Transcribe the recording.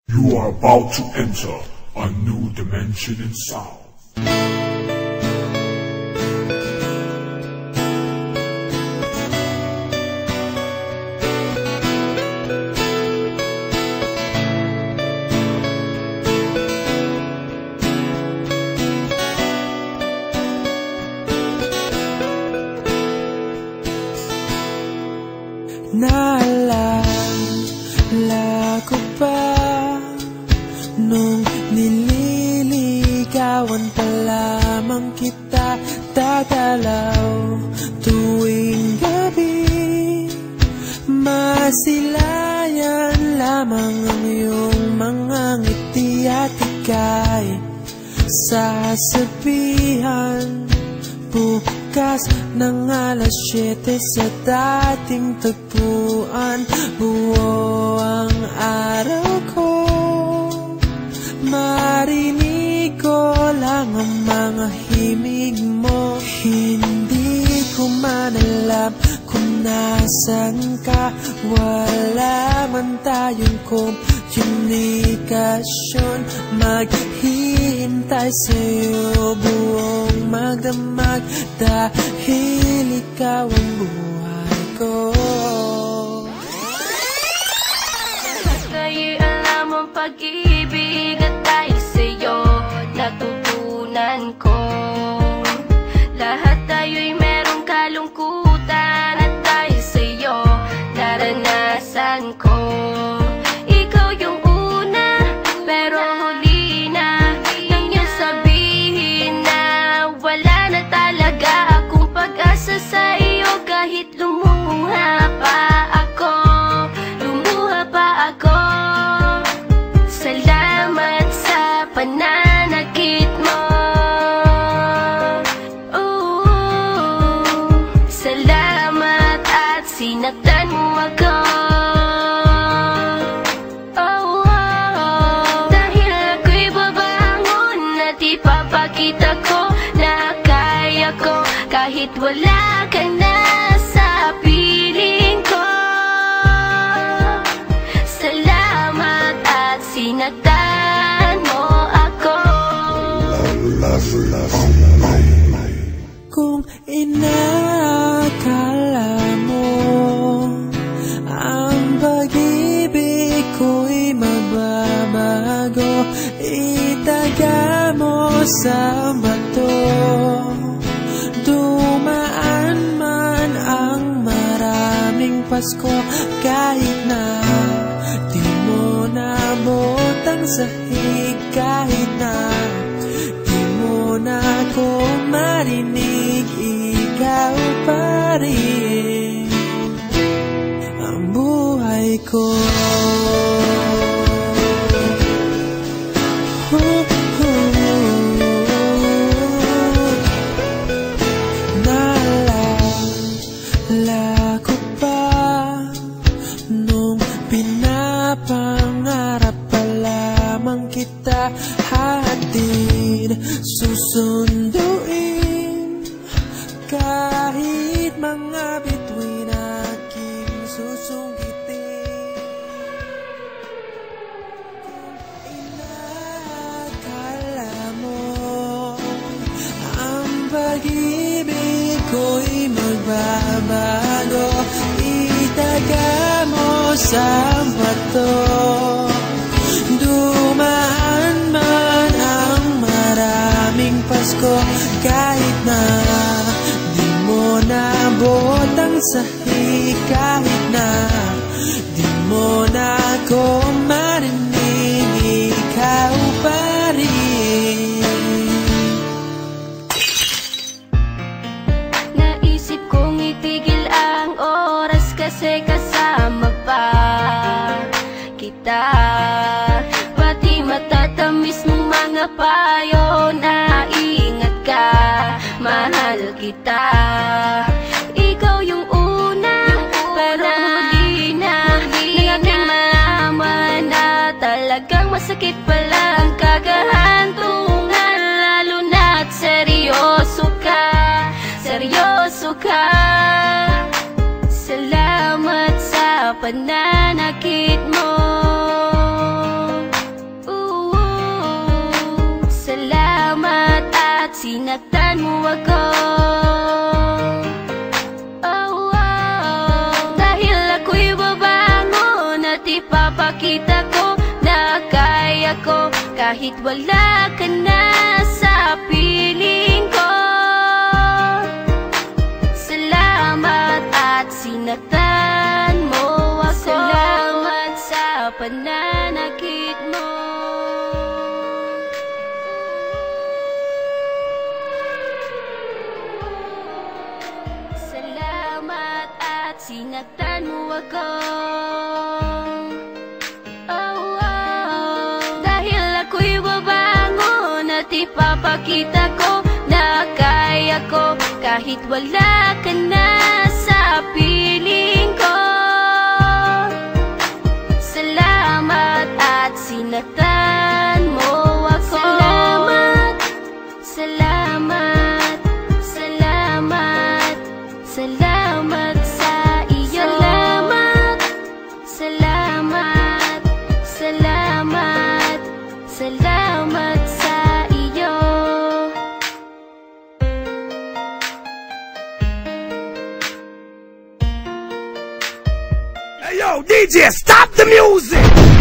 You are about to enter a new dimension in sound. Naalala ko ba nung nililigawan pa lamang kita, dadalaw tuwing gabi, masilayan lamang ang iyong mga ngiti at ika'y sasabihan bukas ng alas 7 sa dating tagpuan. Buo ang araw ko, marinig ko lang ang mga himig mo. Hindi ko man alam kung nasan ka, wala man tayong komunikasyon. Maghihintay sa'yo buong magdamag dahil ikaw ang buhay ko. Lahat kayo'y alam ang pag-ibig at dahil sa'yo natutunan ko. Lahat tayo'y merong kalungkutan at dahil sa'yo naranasan ko. Ikaw yung una pero huli na nang iyong sabihin na wala na talaga akong pag-asa sa iyo. Kahit lumuha pa ako, salamat sa pananakit mo. Salamat at sinaktan mo ako. Dahil ako'y babangon at ipapakita ko na kaya ko kahit wala ka na sa piling ko. Salamat at sinaktan mo ako. Kung inakala mo ang pag-ibig ko'y mababago, itaga mo sa bato. Dumaan man ang maraming Pasko, kahit na di mo nabot ang sahig, kahit na di mo na ako marinig, ikaw pa rin ang buhay ko. Naalala ko pa nung pinapangarap pa lamang kita, hatid susunduin kahit mga bituin aking susungkitin. Kung inakala mo ang pag-ibig ko'y magbabago, itaga mo sa bato. Dumaan man ang maraming Pasko, kahit na di mo nabot ang sahig, kahit na di mo na ako marinig, ikaw pa rin. Naisip kong itigil ang oras kasi kasama pa kita. Pati matatamis mong mga payo na ingat ka, mahal kita. Ikaw yung una pero huli na nang aking malaman na talagang masakit pala ang kagahantungan. Lalo na't seryoso ka, seryoso ka. Salamat sa pananakit mo. ako. Oh, oh. Dahil ako'y babangon at ipapakita ko na kaya ko kahit wala ka na sa piling ko. Salamat at sinaktan mo ako. Salamat sa pananakit mo. Salamat at sinaktan mo ako. Oh, oh. Dahil ako'y babangon at ipapakita ko na kaya ko kahit wala ka na sa piling ko. Salamat at sinaktan mo ako. Salamat, salamat, salamat, salamat sa iyo. Salamat, salamat, salamat sa iyo. Hey yo, DJ, stop the music!